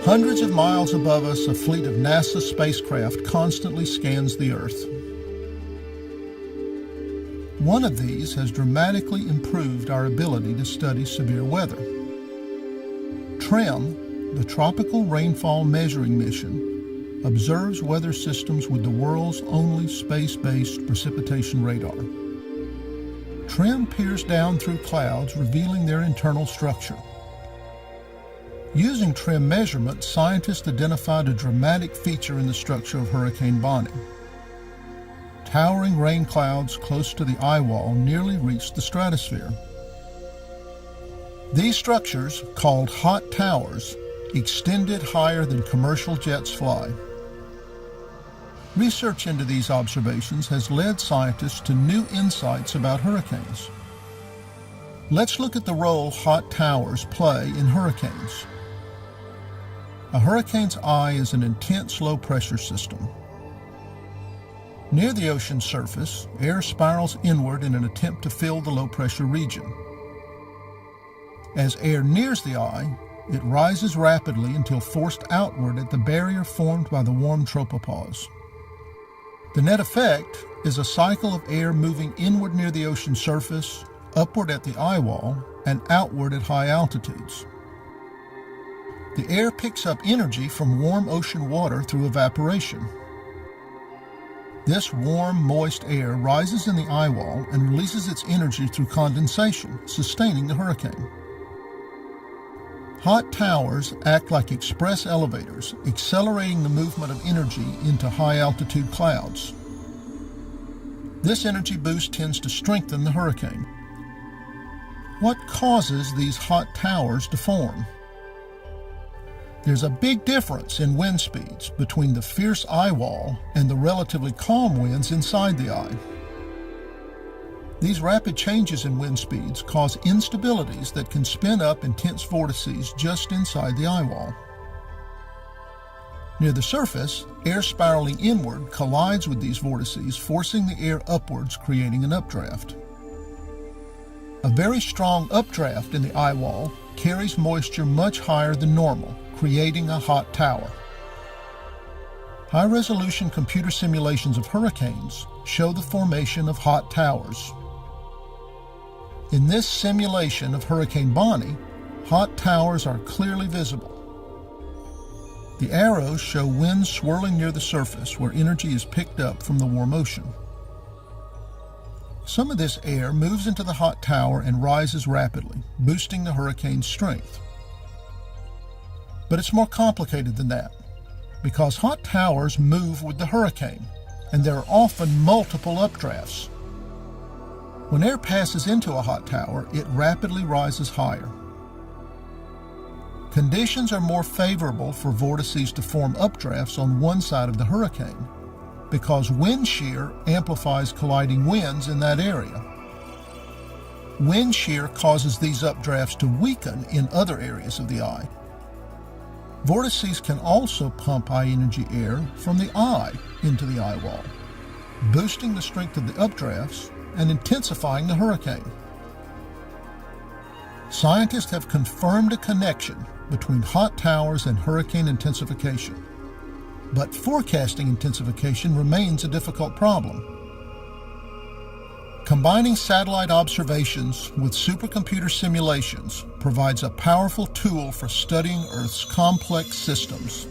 Hundreds of miles above us, a fleet of NASA spacecraft constantly scans the Earth. One of these has dramatically improved our ability to study severe weather. TRMM, the Tropical Rainfall Measuring Mission, observes weather systems with the world's only space-based precipitation radar. TRMM peers down through clouds, revealing their internal structure. Using TRMM measurements, scientists identified a dramatic feature in the structure of Hurricane Bonnie. Towering rain clouds close to the eye wall nearly reached the stratosphere. These structures, called hot towers, extended higher than commercial jets fly. Research into these observations has led scientists to new insights about hurricanes. Let's look at the role hot towers play in hurricanes. A hurricane's eye is an intense low-pressure system. Near the ocean surface, air spirals inward in an attempt to fill the low-pressure region. As air nears the eye, it rises rapidly until forced outward at the barrier formed by the warm tropopause. The net effect is a cycle of air moving inward near the ocean surface, upward at the eye wall, and outward at high altitudes. The air picks up energy from warm ocean water through evaporation. This warm, moist air rises in the eye wall and releases its energy through condensation, sustaining the hurricane. Hot towers act like express elevators, accelerating the movement of energy into high-altitude clouds. This energy boost tends to strengthen the hurricane. What causes these hot towers to form? There's a big difference in wind speeds between the fierce eye wall and the relatively calm winds inside the eye. These rapid changes in wind speeds cause instabilities that can spin up intense vortices just inside the eye wall. Near the surface, air spiraling inward collides with these vortices, forcing the air upwards, creating an updraft. A very strong updraft in the eye wall carries moisture much higher than normal, creating a hot tower. High-resolution computer simulations of hurricanes show the formation of hot towers. In this simulation of Hurricane Bonnie, hot towers are clearly visible. The arrows show winds swirling near the surface where energy is picked up from the warm ocean. Some of this air moves into the hot tower and rises rapidly, boosting the hurricane's strength. But it's more complicated than that, because hot towers move with the hurricane, and there are often multiple updrafts. When air passes into a hot tower, it rapidly rises higher. Conditions are more favorable for vortices to form updrafts on one side of the hurricane, because wind shear amplifies colliding winds in that area. Wind shear causes these updrafts to weaken in other areas of the eye. Vortices can also pump high-energy air from the eye into the eye wall, boosting the strength of the updrafts and intensifying the hurricane. Scientists have confirmed a connection between hot towers and hurricane intensification, but forecasting intensification remains a difficult problem. Combining satellite observations with supercomputer simulations provides a powerful tool for studying Earth's complex systems.